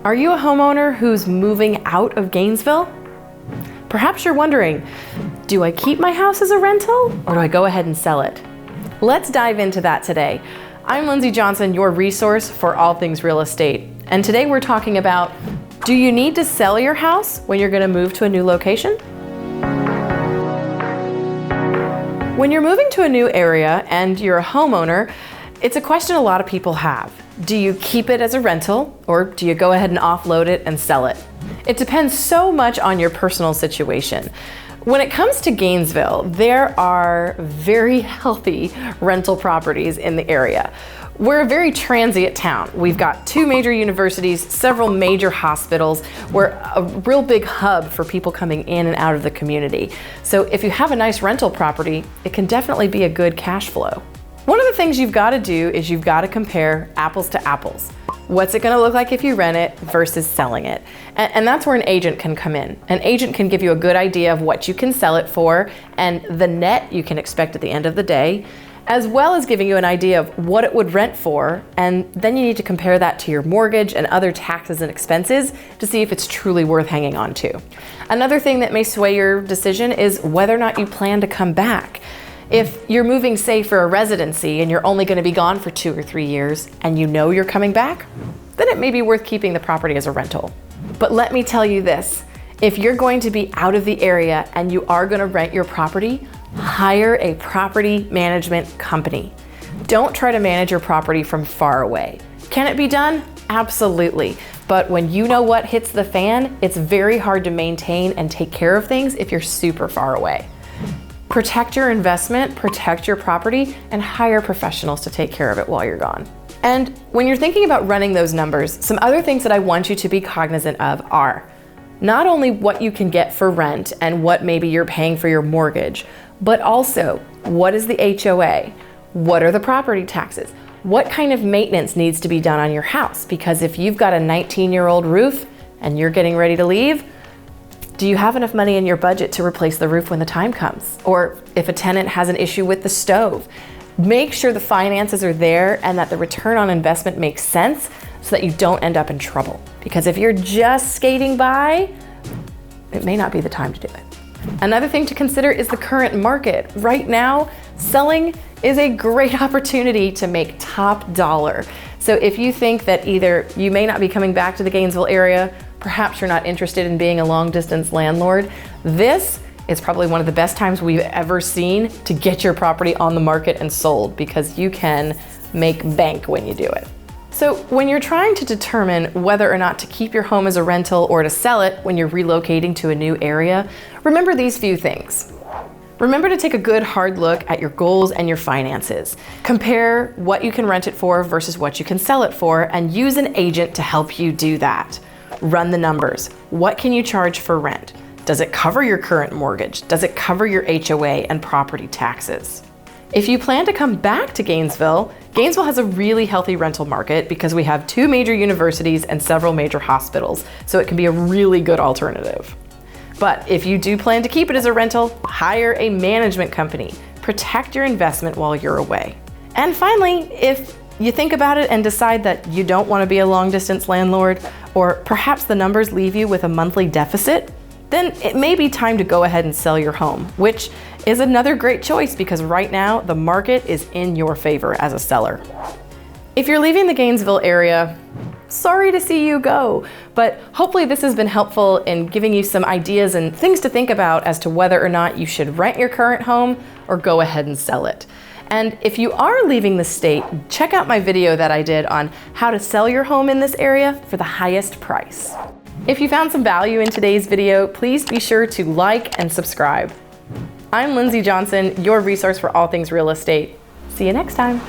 Are you a homeowner who's moving out of Gainesville? Perhaps you're wondering, do I keep my house as a rental or do I go ahead and sell it? Let's dive into that today. I'm Lindsey Johnson, your resource for all things real estate. And today we're talking about, do you need to sell your house when you're going to move to a new location? When you're moving to a new area and you're a homeowner, it's a question a lot of people have. Do you keep it as a rental or do you go ahead and offload it and sell it? It depends so much on your personal situation. When it comes to Gainesville, there are very healthy rental properties in the area. We're a very transient town. We've got 2 major universities, several major hospitals. We're a real big hub for people coming in and out of the community. So if you have a nice rental property, it can definitely be a good cash flow. One of the things you've got to do is you've got to compare apples to apples. What's it going to look like if you rent it versus selling it? And that's where an agent can come in. An agent can give you a good idea of what you can sell it for and the net you can expect at the end of the day, as well as giving you an idea of what it would rent for, and then you need to compare that to your mortgage and other taxes and expenses to see if it's truly worth hanging on to. Another thing that may sway your decision is whether or not you plan to come back. If you're moving, say, for a residency and you're only going to be gone for 2 or 3 years and you know you're coming back, then it may be worth keeping the property as a rental. But let me tell you this, if you're going to be out of the area and you are going to rent your property, hire a property management company. Don't try to manage your property from far away. Can it be done? Absolutely. But when you know what hits the fan, it's very hard to maintain and take care of things if you're super far away. Protect your investment, protect your property, and hire professionals to take care of it while you're gone. And when you're thinking about running those numbers, some other things that I want you to be cognizant of are not only what you can get for rent and what maybe you're paying for your mortgage, but also what is the HOA? What are the property taxes? What kind of maintenance needs to be done on your house? Because if you've got a 19-year-old roof and you're getting ready to leave, do you have enough money in your budget to replace the roof when the time comes? Or if a tenant has an issue with the stove, make sure the finances are there and that the return on investment makes sense so that you don't end up in trouble. Because if you're just skating by, it may not be the time to do it. Another thing to consider is the current market. Right now, selling is a great opportunity to make top dollar. So if you think that either you may not be coming back to the Gainesville area, perhaps you're not interested in being a long distance landlord, this is probably one of the best times we've ever seen to get your property on the market and sold, because you can make bank when you do it. So when you're trying to determine whether or not to keep your home as a rental or to sell it when you're relocating to a new area, remember these few things. Remember to take a good hard look at your goals and your finances. Compare what you can rent it for versus what you can sell it for, and use an agent to help you do that. Run the numbers. What can you charge for rent? Does it cover your current mortgage? Does it cover your HOA and property taxes? If you plan to come back to Gainesville, Gainesville has a really healthy rental market because we have 2 major universities and several major hospitals, so it can be a really good alternative. But if you do plan to keep it as a rental, hire a management company. Protect your investment while you're away. And finally, if you think about it and decide that you don't want to be a long distance landlord, or perhaps the numbers leave you with a monthly deficit, then it may be time to go ahead and sell your home, which is another great choice because right now the market is in your favor as a seller. If you're leaving the Gainesville area, sorry to see you go, but hopefully this has been helpful in giving you some ideas and things to think about as to whether or not you should rent your current home or go ahead and sell it. And if you are leaving the state, check out my video that I did on how to sell your home in this area for the highest price. If you found some value in today's video, please be sure to like and subscribe. I'm Lindsey Johnson, your resource for all things real estate. See you next time.